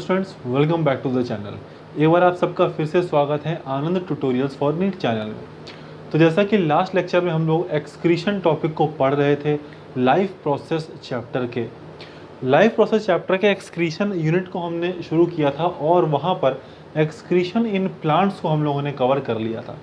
Students, welcome back to the channel. एक बार आप सबका फिर से स्वागत है Anand tutorials for NEET channel में। तो जैसा कि लास्ट लेक्चर में हम लोग एक्सक्रीशन टॉपिक को पढ़ रहे थे लाइफ प्रोसेस चैप्टर के एक्सक्रीशन यूनिट को हमने शुरू किया था और वहाँ पर एक्सक्रीशन इन प्लांट्स को हम लोगों ने कवर कर लिया था।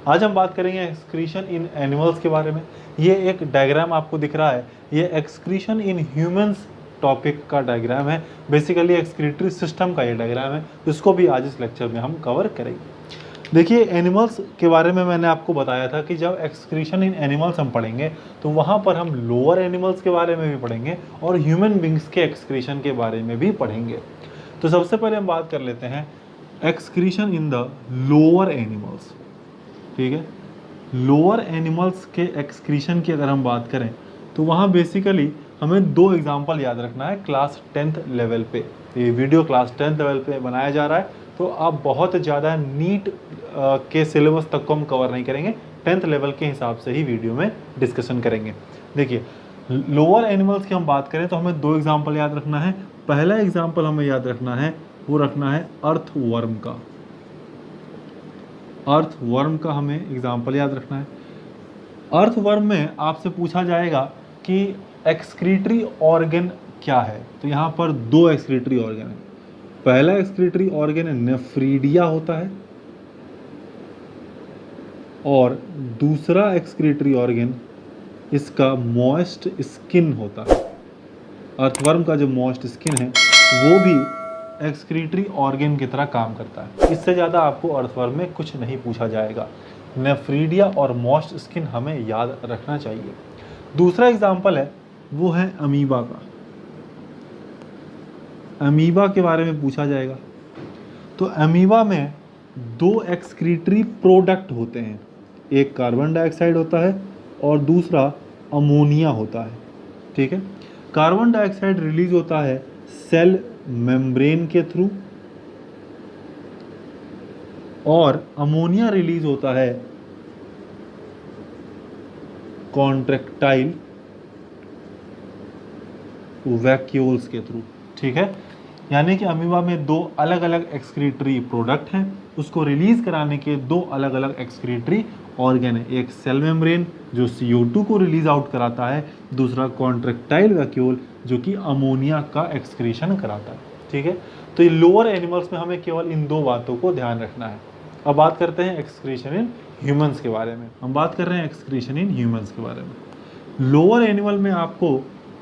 आज हम बात करेंगे एक्सक्रीशन इन एनिमल्स के बारे में। ये एक डायग्राम आपको दिख रहा है, ये एक्सक्रीशन इन ह्यूमंस टॉपिक का डायग्राम है। बेसिकली एक्सक्रीटरी सिस्टम का ये डायग्राम है, इसको भी आज इस लेक्चर में हम कवर करेंगे। देखिए, एनिमल्स के बारे में मैंने आपको बताया था कि जब एक्सक्रीशन इन एनिमल्स हम पढ़ेंगे तो वहाँ पर हम लोअर एनिमल्स के बारे में भी पढ़ेंगे और ह्यूमन बींग्स के एक्सक्रीशन के बारे में भी पढ़ेंगे। तो सबसे पहले हम बात कर लेते हैं excretion in the lower animals. ठीक है, लोअर एनिमल्स के एक्सक्रीशन की अगर हम बात करें तो वहाँ बेसिकली हमें दो एग्जाम्पल याद रखना है क्लास 10th लेवल पे। ये वीडियो क्लास 10th लेवल पे बनाया जा रहा है, तो आप बहुत ज़्यादा नीट के सिलेबस तक को हम कवर नहीं करेंगे, 10th लेवल के हिसाब से ही वीडियो में डिस्कशन करेंगे। देखिए, लोअर एनिमल्स की हम बात करें तो हमें दो एग्जाम्पल याद रखना है। पहला एग्जाम्पल हमें याद रखना है, वो रखना है अर्थवर्म का। अर्थवर्म का हमें एग्जाम्पल याद रखना है। अर्थवर्म में आपसे पूछा जाएगा कि एक्सक्रीटरी ऑर्गन क्या है, तो यहाँ पर दो एक्सक्रीटरी ऑर्गन है। पहला एक्सक्रीटरी ऑर्गन नेफ्रीडिया होता है और दूसरा एक्सक्रीटरी ऑर्गन इसका मॉइस्ट स्किन होता है। अर्थवर्म का जो मॉइस्ट स्किन है वो भी एक्सक्रीटरी ऑर्गन की तरह काम करता है। इससे ज़्यादा आपको अर्थवर्म में कुछ नहीं पूछा जाएगा। नेफ्रीडिया और मॉइस्ट स्किन हमें याद रखना चाहिए। दूसरा एग्जाम्पल है वो है अमीबा का। अमीबा के बारे में पूछा जाएगा तो अमीबा में दो एक्सक्रीटरी प्रोडक्ट होते हैं, एक कार्बन डाइऑक्साइड होता है और दूसरा अमोनिया होता है। ठीक है, कार्बन डाइऑक्साइड रिलीज होता है सेल मेम्ब्रेन के थ्रू और अमोनिया रिलीज होता है कॉन्ट्रैक्टाइल वैक्यूल्स के थ्रू। ठीक है, यानी कि अमीबा में दो अलग अलग एक्सक्रीटरी प्रोडक्ट हैं, उसको रिलीज कराने के दो अलग अलग एक्सक्रीटरी ऑर्गन है। एक सेल मेम्ब्रेन जो CO2 को रिलीज आउट कराता है, दूसरा कॉन्ट्रैक्टाइल वैक्यूल जो कि अमोनिया का एक्सक्रीशन कराता है। ठीक है, तो ये लोअर एनिमल्स में हमें केवल इन दो बातों को ध्यान रखना है। अब बात करते हैं एक्सक्रीशन इन ह्यूमंस के बारे में। हम बात कर रहे हैं एक्सक्रीशन इन ह्यूमंस के बारे में। लोअर एनिमल में आपको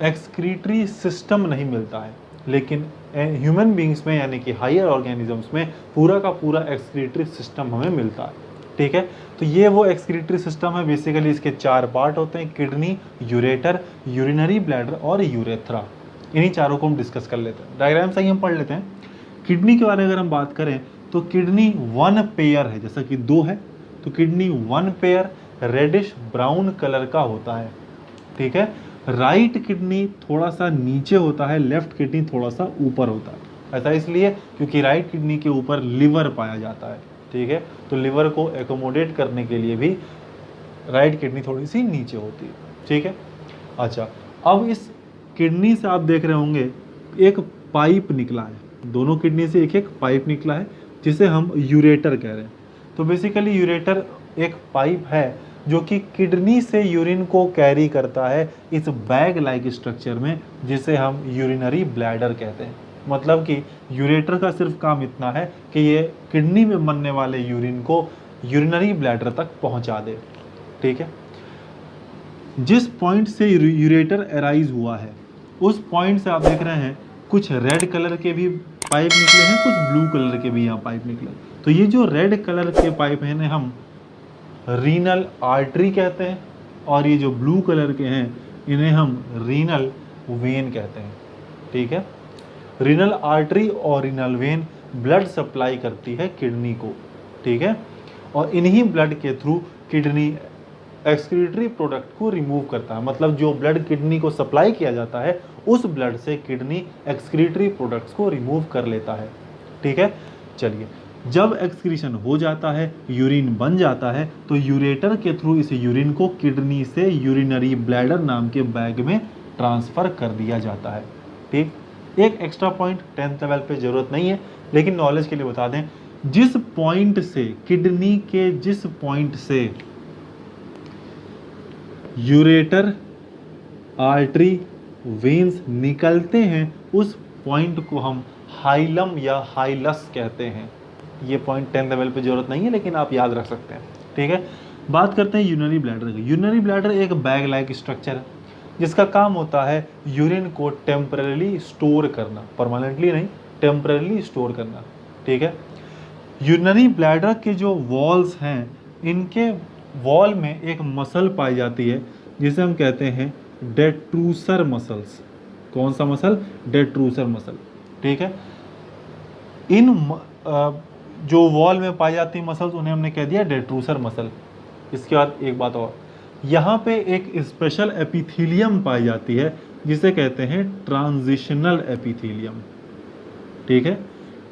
एक्सक्रीटरी सिस्टम नहीं मिलता है, लेकिन ह्यूमन बींग्स में यानी कि हायर ऑर्गेनिजम्स में पूरा का पूरा एक्सक्रीटरी सिस्टम हमें मिलता है। ठीक है, तो ये वो एक्सक्रीटरी सिस्टम है। बेसिकली इसके चार पार्ट होते हैं, किडनी, यूरेटर, यूरिनरी ब्लैडर और यूरेथ्रा। इन्हीं चारों को हम डिस्कस कर लेते हैं। डायग्राम से ही हम पढ़ लेते हैं। किडनी के बारे में अगर हम बात करें तो किडनी वन पेयर है, जैसा कि दो है तो kidney one pair reddish brown colour का होता है। ठीक है, राइट किडनी थोड़ा सा नीचे होता है, लेफ्ट किडनी थोड़ा सा ऊपर होता है। ऐसा इसलिए क्योंकि राइट किडनी के ऊपर लिवर पाया जाता है। ठीक है, तो लिवर को एकोमोडेट करने के लिए भी राइट किडनी थोड़ी सी नीचे होती है। ठीक है, अच्छा, अब इस किडनी से आप देख रहे होंगे एक पाइप निकला है, दोनों किडनी से एक एक पाइप निकला है जिसे हम यूरेटर कह रहे हैं। तो बेसिकली यूरेटर एक पाइप है जो कि किडनी से यूरिन को कैरी करता है इस बैग लाइक स्ट्रक्चर में, जिसे हम यूरिनरी ब्लैडर कहते हैं। मतलब कि यूरेटर का सिर्फ काम इतना है कि ये किडनी में बनने वाले यूरिन को यूरिनरी ब्लैडर तक पहुंचा दे। ठीक है, जिस पॉइंट से यूरेटर अराइज हुआ है उस पॉइंट से आप देख रहे हैं कुछ रेड कलर के भी पाइप निकले हैं, कुछ ब्लू कलर के भी यहाँ पाइप निकले। तो ये जो रेड कलर के पाइप हैं इन्हें हम रीनल आर्टरी कहते हैं और ये जो ब्लू कलर के हैं इन्हें हम रीनल वेन कहते हैं। ठीक है, रीनल आर्टरी और रीनल वेन ब्लड सप्लाई करती है किडनी को। ठीक है, और इन्हीं ब्लड के थ्रू किडनी एक्सक्रीटरी प्रोडक्ट को रिमूव करता है। मतलब जो ब्लड किडनी को सप्लाई किया जाता है उस ब्लड से किडनी एक्सक्रीटरी प्रोडक्ट्स को रिमूव कर लेता है। ठीक है, चलिए, जब एक्सक्रीशन हो जाता है, यूरिन बन जाता है, तो यूरेटर के थ्रू इस यूरिन को किडनी से यूरिनरी ब्लैडर नाम के बैग में ट्रांसफ़र कर दिया जाता है। ठीक, एक एक्स्ट्रा पॉइंट 10th लेवल पे ज़रूरत नहीं है, लेकिन नॉलेज के लिए बता दें, जिस पॉइंट से किडनी के जिस पॉइंट से यूरेटर, आर्टरी, वेन्स निकलते हैं उस पॉइंट को हम हाइलम या हाइलस कहते हैं। ये पॉइंट 10th लेवल पे जरूरत नहीं है, लेकिन आप याद रख सकते हैं। ठीक है, बात करते हैं यूरिनरी ब्लैडर की। यूरिनरी ब्लैडर एक बैग लाइक स्ट्रक्चर है जिसका काम होता है यूरिन को टेम्पररी स्टोर करना, परमानेंटली नहीं, टेम्पररी स्टोर करना। ठीक है, यूरिनरी ब्लैडर के जो वॉल्स हैं, इनके वॉल में एक मसल पाई जाती है जिसे हम कहते हैं डेट्रूसर मसल्स। कौन सा मसल? Detrusor muscle. ठीक है, इन जो वॉल में पाई जाती मसल्स उन्हें हमने कह दिया डेट्रूसर मसल। इसके बाद एक बात और, यहाँ पे एक स्पेशल एपिथीलियम पाई जाती है जिसे कहते हैं ट्रांजिशनल एपिथीलियम। ठीक है,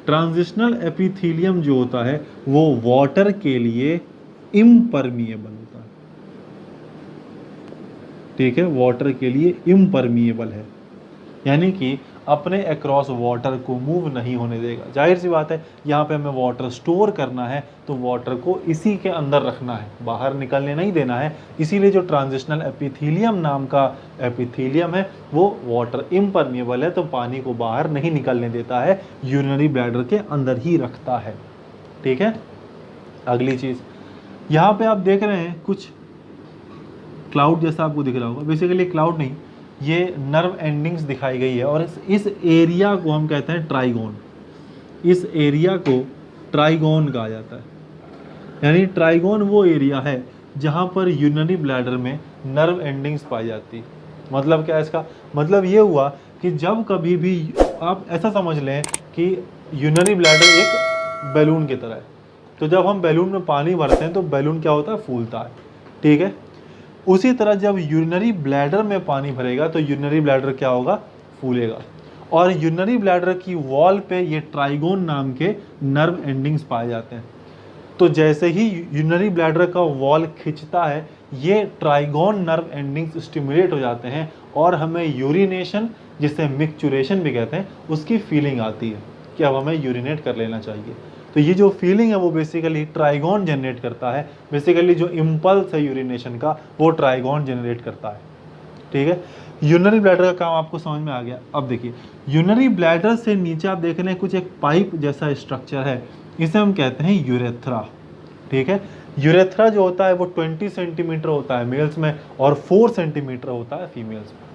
ट्रांजिशनल एपिथीलियम जो होता है वो वाटर के लिए इम्परमिएबल होता है। ठीक है, वाटर के लिए इम्परमिएबल है, यानी कि अपने अक्रॉस वाटर को मूव नहीं होने देगा। जाहिर सी बात है, यहाँ पे हमें वाटर स्टोर करना है तो वाटर को इसी के अंदर रखना है, बाहर निकलने नहीं देना है। इसीलिए जो ट्रांजिशनल एपिथीलियम नाम का एपिथीलियम है वो वाटर इम्परमिएबल है, तो पानी को बाहर नहीं निकलने देता है, यूरिनरी ब्लैडर के अंदर ही रखता है। ठीक है, अगली चीज़, यहाँ पे आप देख रहे हैं कुछ क्लाउड जैसा आपको दिख रहा होगा। बेसिकली क्लाउड नहीं, ये नर्व एंडिंग्स दिखाई गई है और इस एरिया को हम कहते हैं ट्राइगोन। इस एरिया को ट्राइगोन कहा जाता है, यानी ट्राइगोन वो एरिया है जहाँ पर यूरिनरी ब्लैडर में नर्व एंडिंग्स पाई जाती। मतलब क्या है इसका? मतलब ये हुआ कि जब कभी भी आप ऐसा समझ लें कि यूरिनरी ब्लैडर एक बैलून की तरह है, तो जब हम बैलून में पानी भरते हैं तो बैलून क्या होता है? फूलता है। ठीक है, उसी तरह जब यूरिनरी ब्लैडर में पानी भरेगा तो यूरिनरी ब्लैडर क्या होगा? फूलेगा। और यूरिनरी ब्लैडर की वॉल पे ये ट्राइगोन नाम के नर्व एंडिंग्स पाए जाते हैं। तो जैसे ही यूरिनरी ब्लैडर का वॉल खिंचता है, ये ट्राइगोन नर्व एंडिंग्स स्टिमुलेट हो जाते हैं और हमें यूरिनेशन, जिसे मिक्चुरेशन भी कहते हैं, उसकी फीलिंग आती है कि अब हमें यूरिनेट कर लेना चाहिए। तो ये जो फीलिंग है वो बेसिकली ट्राइगोन जनरेट करता है। बेसिकली जो इम्पल्स है यूरिनेशन का वो ट्राइगोन जनरेट करता है। ठीक है, यूरिनरी ब्लैडर का काम आपको समझ में आ गया। अब देखिए, यूरिनरी ब्लैडर से नीचे आप देख रहे हैं कुछ एक पाइप जैसा स्ट्रक्चर है, इसे हम कहते हैं यूरेथ्रा। ठीक है, यूरेथ्रा जो होता है वो 20 सेंटीमीटर होता है मेल्स में और 4 सेंटीमीटर होता है फीमेल्स में।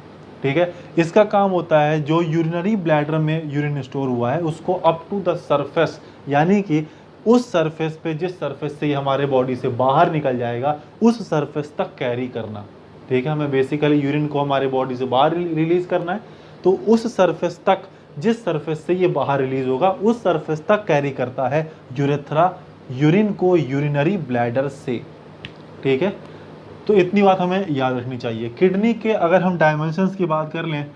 ठीक है, इसका काम होता है जो यूरिनरी ब्लैडर में यूरिन स्टोर हुआ है उसको अप टू द सरफेस, यानी कि उस सरफेस पे, जिस सरफेस से ये हमारे बॉडी से बाहर निकल जाएगा, उस सरफेस तक कैरी करना। ठीक है, हमें बेसिकली यूरिन को हमारे बॉडी से बाहर रिलीज करना है, तो उस सरफेस तक, जिस सरफेस से ये बाहर रिलीज होगा उस सरफेस तक कैरी करता है यूरेथ्रा यूरिन को यूरिनरी ब्लैडर से। ठीक है, तो इतनी बात हमें याद रखनी चाहिए। किडनी के अगर हम डायमेंशंस की बात कर लें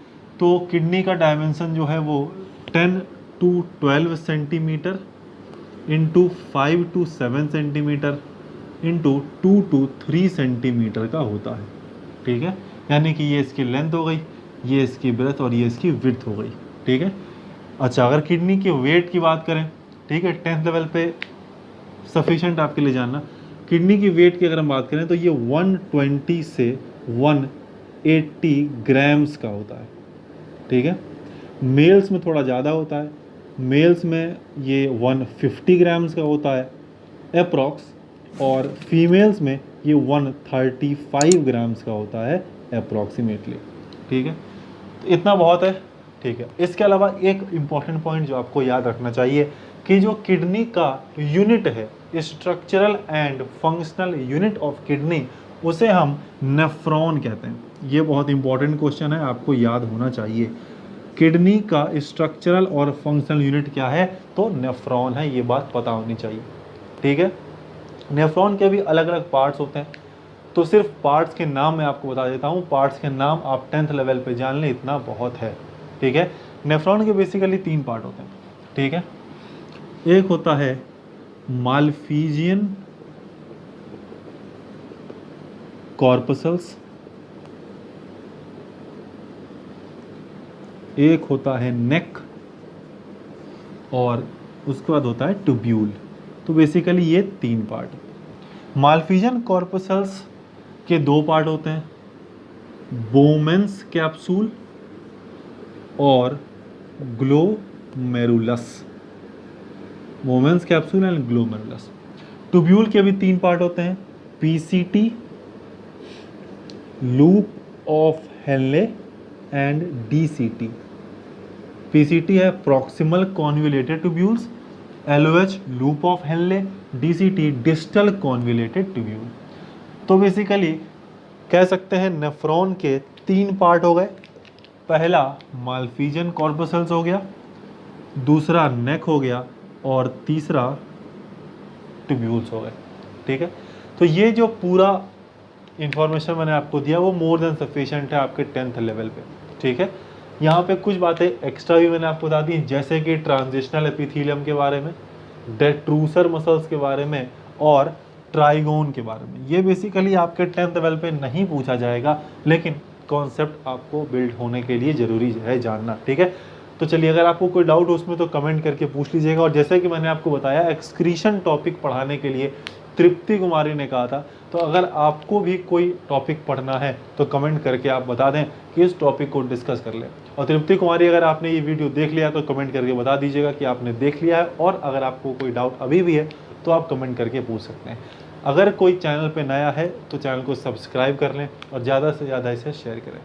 तो किडनी का डायमेंशन जो है वो 10 to 12 centimetre into 5 to 7 centimetre into 2 to 3 centimetre का होता है। ठीक है, यानी कि ये इसकी लेंथ हो गई, ये इसकी ब्रेथ और ये इसकी विड्थ हो गई। ठीक है, अच्छा अगर किडनी के वेट की बात करें, ठीक है, 10th लेवल पे सफिशेंट आपके लिए जानना, किडनी की वेट की अगर हम बात करें तो ये 120 से 180 ग्राम्स का होता है। ठीक है, मेल्स में थोड़ा ज़्यादा होता है, मेल्स में ये 150 ग्राम्स का होता है अप्रॉक्स, और फीमेल्स में ये 135 ग्राम्स का होता है अप्रॉक्सीमेटली। ठीक है, तो इतना बहुत है। ठीक है, इसके अलावा एक इम्पॉर्टेंट पॉइंट जो आपको याद रखना चाहिए कि जो किडनी का यूनिट है, structural and functional unit of kidney, उसे हम नेफ्रॉन कहते हैं। ये बहुत इंपॉर्टेंट क्वेश्चन है, आपको याद होना चाहिए। किडनी का स्ट्रक्चरल और फंक्शनल यूनिट क्या है? तो नेफ्रॉन है, ये बात पता होनी चाहिए। ठीक है, नेफ्रॉन के भी अलग अलग पार्ट्स होते हैं, तो सिर्फ पार्ट्स के नाम मैं आपको बता देता हूँ। पार्ट्स के नाम आप 10th लेवल पे जान लें, इतना बहुत है। ठीक है, नेफ्रॉन के बेसिकली 3 पार्ट होते हैं। ठीक है, एक होता है मालफिजियन कॉर्पसल्स, एक होता है नेक और उसके बाद होता है ट्यूब्यूल। तो बेसिकली ये 3 पार्ट। मालफिजन कॉर्पसल्स के 2 पार्ट होते हैं, बोमेंस कैप्सूल और glomerulus. Bowman's capsule and glomerulus. Tubule के भी 3 पार्ट होते हैं, PCT, loop of Henle and DCT. PCT है proximal convoluted tubules, LOH loop of Henle, DCT distal convoluted tubule. तो बेसिकली कह सकते हैं नेफ्रॉन के 3 पार्ट हो गए। पहला मालफिजन कॉर्पसल्स हो गया, दूसरा नेक हो गया और तीसरा ट्यूब्यूल्स हो गए। ठीक है, तो ये जो पूरा इंफॉर्मेशन मैंने आपको दिया वो मोर देन सफिशिएंट है आपके 10th लेवल पे। ठीक है, यहाँ पे कुछ बातें एक्स्ट्रा भी मैंने आपको बता दी, जैसे कि ट्रांजिशनल एपिथेलियम के बारे में, डेट्रूसर मसल्स के बारे में और ट्राइगोन के बारे में। ये बेसिकली आपके 10th लेवल पे नहीं पूछा जाएगा, लेकिन कॉन्सेप्ट आपको बिल्ड होने के लिए ज़रूरी है जानना। ठीक है, तो चलिए अगर आपको कोई डाउट हो उसमें तो कमेंट करके पूछ लीजिएगा। और जैसे कि मैंने आपको बताया एक्सक्रीशन टॉपिक पढ़ाने के लिए तृप्ति कुमारी ने कहा था, तो अगर आपको भी कोई टॉपिक पढ़ना है तो कमेंट करके आप बता दें कि इस टॉपिक को डिस्कस कर लें। और तृप्ति कुमारी अगर आपने ये वीडियो देख लिया तो कमेंट करके बता दीजिएगा कि आपने देख लिया है, और अगर आपको कोई डाउट अभी भी है तो आप कमेंट करके पूछ सकते हैं। अगर कोई चैनल पे नया है तो चैनल को सब्सक्राइब कर लें और ज़्यादा से ज़्यादा इसे शेयर करें।